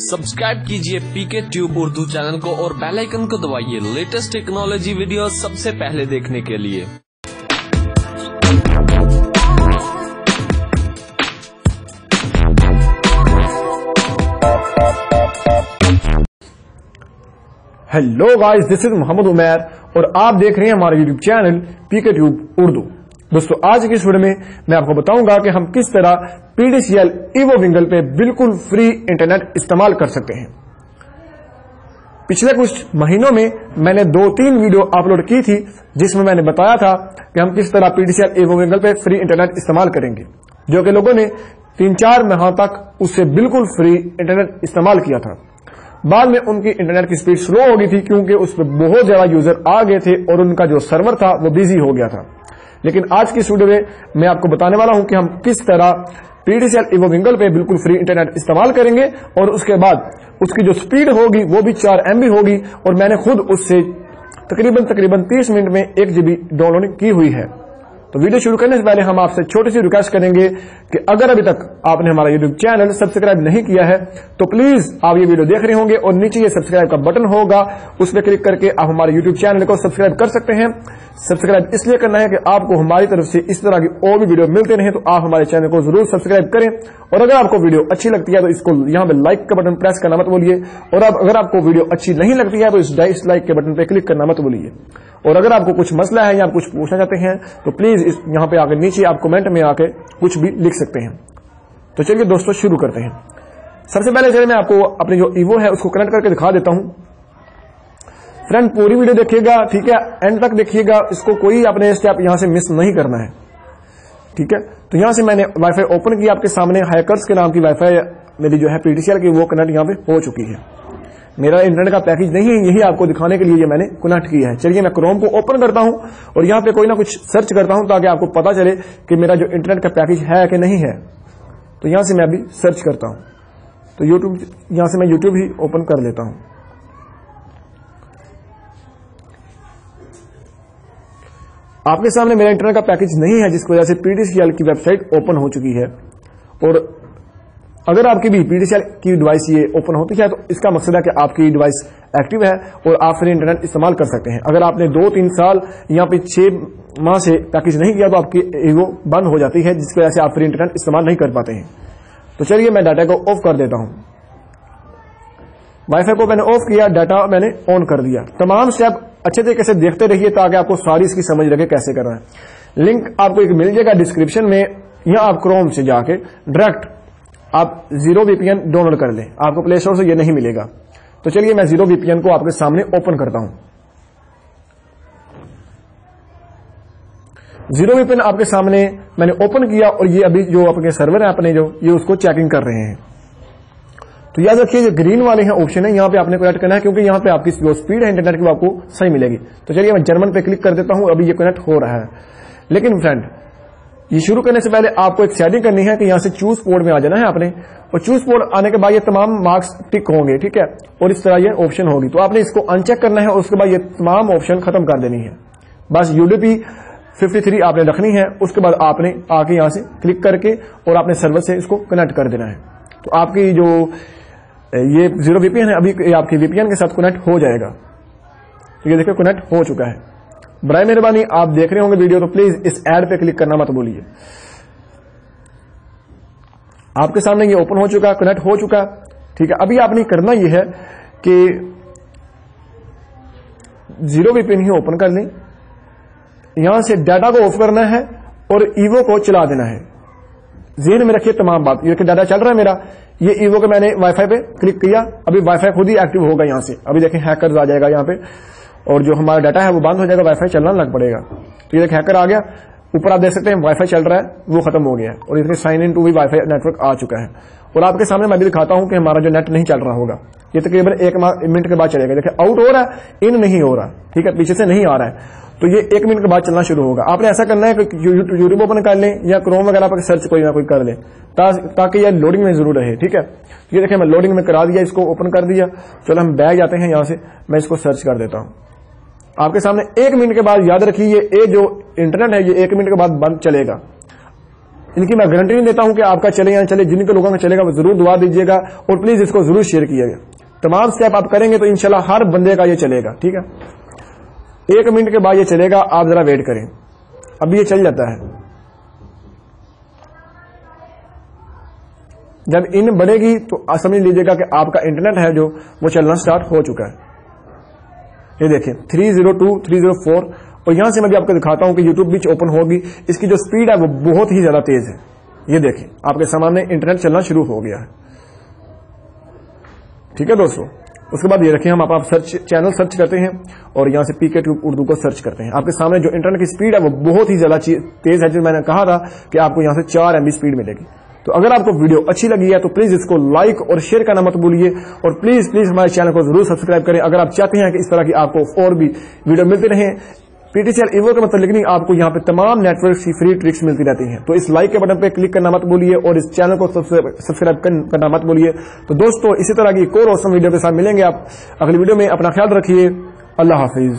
Subscribe कीजिए पीके Tube Urdu channel को और बेल आइकन को दबाइए लेटेस्ट टेक्नोलॉजी वीडियो सबसे पहले देखने के लिए। Hello guys, this is Mohammad Umair और आप देख रहे हैं हमारा YouTube channel PK Tube Urdu. दोस्तों, आज की इस वीडियो में मैं आपको बताऊंगा कि हम किस तरह PDCL Evo Wingle पे बिल्कुल फ्री इंटरनेट इस्तेमाल कर सकते हैं। पिछले कुछ महीनों में मैंने 2-3 वीडियो अपलोड की थी जिसमें मैंने बताया था कि हम किस तरह PDCL Evo Wingle पे फ्री इंटरनेट इस्तेमाल करेंगे, जो कि लोगों ने 3-4 माह तक उससे बिल्कुल फ्री इंटरनेट इस्तेमाल किया था। बाद में उनकी इंटरनेट की स्पीड स्लो हो गई थी क्योंकि उस पर बहुत ज्यादा यूजर आ गए थे और उनका जो सर्वर था वो बिजी हो गया था। लेकिन आज की वीडियो में मैं आपको बताने वाला हूं कि हम किस तरह PDCL Evo Wingle पे बिल्कुल फ्री इंटरनेट इस्तेमाल करेंगे और उसके बाद उसकी जो स्पीड होगी वो भी 4 MB होगी और मैंने खुद उससे तकरीबन 30 मिनट में 1 GB डाउनलोडिंग की हुई है। तो वीडियो शुरू करने से पहले हम आपसे छोटी सी रिक्वेस्ट करेंगे कि अगर अभी तक आपने हमारा यूट्यूब चैनल सब्सक्राइब नहीं किया है तो प्लीज आप ये वीडियो देख रहे होंगे और नीचे ये सब्सक्राइब का बटन होगा, उस पर क्लिक करके आप हमारे यूट्यूब चैनल को सब्सक्राइब कर सकते हैं। सब्सक्राइब इसलिए करना है कि आपको हमारी तरफ से इस तरह की और भी वीडियो मिलते रहे, तो आप हमारे चैनल को जरूर सब्सक्राइब करें। और अगर आपको वीडियो अच्छी लगती है तो इसको यहाँ पे लाइक का बटन प्रेस करना मत भूलिए, और अगर आपको वीडियो अच्छी नहीं लगती है तो इस डिसलाइक के बटन पे क्लिक करना मत भूलिए। और अगर आपको कुछ मसला है या आप कुछ पूछना चाहते हैं तो प्लीज यहाँ पे आकर नीचे आप कमेंट में आके कुछ भी लिख सकते हैं। तो चलिए दोस्तों शुरू करते हैं। सबसे पहले चलिए मैं आपको अपनी जो ईवो है उसको कनेक्ट करके दिखा देता हूं। फ्रेंड, पूरी वीडियो देखिएगा, ठीक है, एंड तक देखिएगा, इसको कोई अपने स्टेप यहां से मिस नहीं करना है, ठीक है। तो यहां से मैंने वाईफाई ओपन किया, आपके सामने हैकर्स के नाम की वाईफाई मेरी जो है PDCL की वो कनेक्ट यहां पे हो चुकी है। मेरा इंटरनेट का पैकेज नहीं है, यही आपको दिखाने के लिए ये मैंने कनेक्ट किया है। चलिए मैं क्रोम को ओपन करता हूं और यहां पे कोई ना कुछ सर्च करता हूं ताकि आपको पता चले कि मेरा जो इंटरनेट का पैकेज है कि नहीं है। तो यहां से मैं अभी सर्च करता हूं, तो यूट्यूब, यहां से मैं यूट्यूब ही ओपन कर लेता हूं। आपके सामने मेरा इंटरनेट का पैकेज नहीं है जिसकी वजह से PDCL की वेबसाइट ओपन हो चुकी है। और अगर आपकी भी PDCL की डिवाइस ये ओपन होती है तो इसका मकसद है कि आपकी डिवाइस एक्टिव है और आप फ्री इंटरनेट इस्तेमाल कर सकते हैं। अगर आपने 2-3 साल या फिर 6 माह से पैकेज नहीं किया तो आपकी ईवो बंद हो जाती है, जिसकी वजह से आप फ्री इंटरनेट इस्तेमाल नहीं कर पाते हैं। तो चलिए मैं डाटा को ऑफ कर देता हूं। वाईफाई को मैंने ऑफ किया, डाटा मैंने ऑन कर दिया। तमाम स्टेप अच्छे तरीके से देखते रहिए ताकि आपको सारी इसकी समझ लगे कैसे करना है। लिंक आपको एक मिल जाएगा डिस्क्रिप्शन में, या आप क्रोम से जाके डायरेक्ट आप Zero VPN डाउनलोड कर लें, आपको प्ले स्टोर से ये नहीं मिलेगा। तो चलिए मैं Zero VPN को आपके सामने ओपन करता हूं। Zero VPN आपके सामने मैंने ओपन किया और ये अभी जो आपके सर्वर है अपने जो ये उसको चेकिंग कर रहे हैं। तो याद रखिए जो ग्रीन वाले हैं ऑप्शन है, यहां पे आपने कनेक्ट करना है क्योंकि यहां पे आपकी जो स्पीड है इंटरनेट की वो आपको सही मिलेगी। तो चलिए मैं जर्मन पे क्लिक कर देता हूं, अभी ये कनेक्ट हो रहा है। लेकिन फ्रेंड, ये शुरू करने से पहले आपको एक सेटिंग करनी है कि यहां से चूज पोर्ट में आ जाना है आपने, और चूज पोर्ट आने के बाद ये तमाम मार्क्स टिक होंगे, ठीक है, और इस तरह ये ऑप्शन होगी। तो आपने इसको अनचेक करना है और उसके बाद ये तमाम ऑप्शन खत्म कर देनी है। बस UDP 53 आपने रखनी है, उसके बाद आपने आके यहां से क्लिक करके और आपने सर्वर से इसको कनेक्ट कर देना है। तो आपकी जो ये Zero VPN है अभी आपकी VPN के साथ कनेक्ट हो जाएगा। तो ये देखिए कनेक्ट हो चुका है। बराए मेहरबानी आप देख रहे होंगे वीडियो तो प्लीज इस ऐड पे क्लिक करना मत भूलिए। आपके सामने ये ओपन हो चुका, कनेक्ट हो चुका, ठीक है। अभी आपने करना ये है कि Zero VPN ही ओपन कर लें, यहां से डाटा को ऑफ करना है और ईवो को चला देना है। ज़हन में रखिए तमाम बात, ये डाटा चल रहा है मेरा, ये ईवो को मैंने वाईफाई पे क्लिक किया, अभी वाईफाई खुद ही एक्टिव होगा यहां से। अभी देखें हैकर्स आ जाएगा यहां पे और जो हमारा डाटा है वो बंद हो जाएगा, वाईफाई चलना लग पड़ेगा। तो ये देखिए हैकर आ गया, ऊपर आप देख सकते हैं वाईफाई चल रहा है, वो खत्म हो गया है और इसके साइन इन टू भी वाईफाई नेटवर्क आ चुका है। और आपके सामने मैं भी दिखाता हूं कि हमारा जो नेट नहीं चल रहा होगा, ये तकरीबन 1 मिनट के बाद चलेगा। देखिए आउट हो रहा है, इन नहीं हो रहा, ठीक है, पीछे से नहीं आ रहा है। तो ये 1 मिनट के बाद चलना शुरू होगा। आपने ऐसा करना है कि यूट्यूब ओपन कर लें या क्रोम वगैरह पर सर्च कोई ना कोई कर लें ताकि ये लोडिंग में जरूर रहे, ठीक है। ये देखिए मैं लोडिंग में करा दिया, इसको ओपन कर दिया। चलो हम बैग जाते हैं, यहां से मैं इसको सर्च कर देता हूं। आपके सामने 1 मिनट के बाद, याद रखिए ये जो इंटरनेट है ये 1 मिनट के बाद बंद चलेगा। इनकी मैं गारंटी नहीं देता हूं कि आपका चले या चले, जिनके लोगों का चलेगा वो जरूर दुआ दीजिएगा और प्लीज इसको जरूर शेयर कीजिएगा। तमाम स्टेप आप करेंगे तो इंशाल्लाह हर बंदे का ये चलेगा, ठीक है। 1 मिनट के बाद ये चलेगा, आप जरा वेट करें, अभी ये चल जाता है। जब इन बढ़ेगी तो समझ लीजिएगा कि आपका इंटरनेट है जो वो चलना स्टार्ट हो चुका है। ये देखिए 302, 304, और यहां से मैं भी आपको दिखाता हूं कि यूट्यूब बीच ओपन होगी। इसकी जो स्पीड है वो बहुत ही ज्यादा तेज है। ये देखिए आपके सामने इंटरनेट चलना शुरू हो गया है, ठीक है दोस्तों। उसके बाद ये रखिए हम आप सर्च चैनल सर्च करते हैं और यहां से पीके ट्यूब उर्दू को सर्च करते हैं। आपके सामने जो इंटरनेट की स्पीड है वो बहुत ही ज्यादा तेज है, जो मैंने कहा था कि आपको यहां से 4 MB स्पीड मिलेगी। तो अगर आपको वीडियो अच्छी लगी है तो प्लीज इसको लाइक और शेयर करना मत भूलिए, और प्लीज प्लीज हमारे चैनल को जरूर सब्सक्राइब करें अगर आप चाहते हैं कि इस तरह की आपको और भी वीडियो मिलते रहें। PTCL EVO का मतलब लिखनी आपको यहाँ पे तमाम नेटवर्क की फ्री ट्रिक्स मिलती रहती हैं। तो इस लाइक के बटन पे क्लिक करना मत भूलिए और इस चैनल को सब्सक्राइब करना मत भूलिए। तो दोस्तों इसी तरह की एक और औसम वीडियो के साथ मिलेंगे आप अगली वीडियो में। अपना ख्याल रखिए, अल्लाह हाफिज।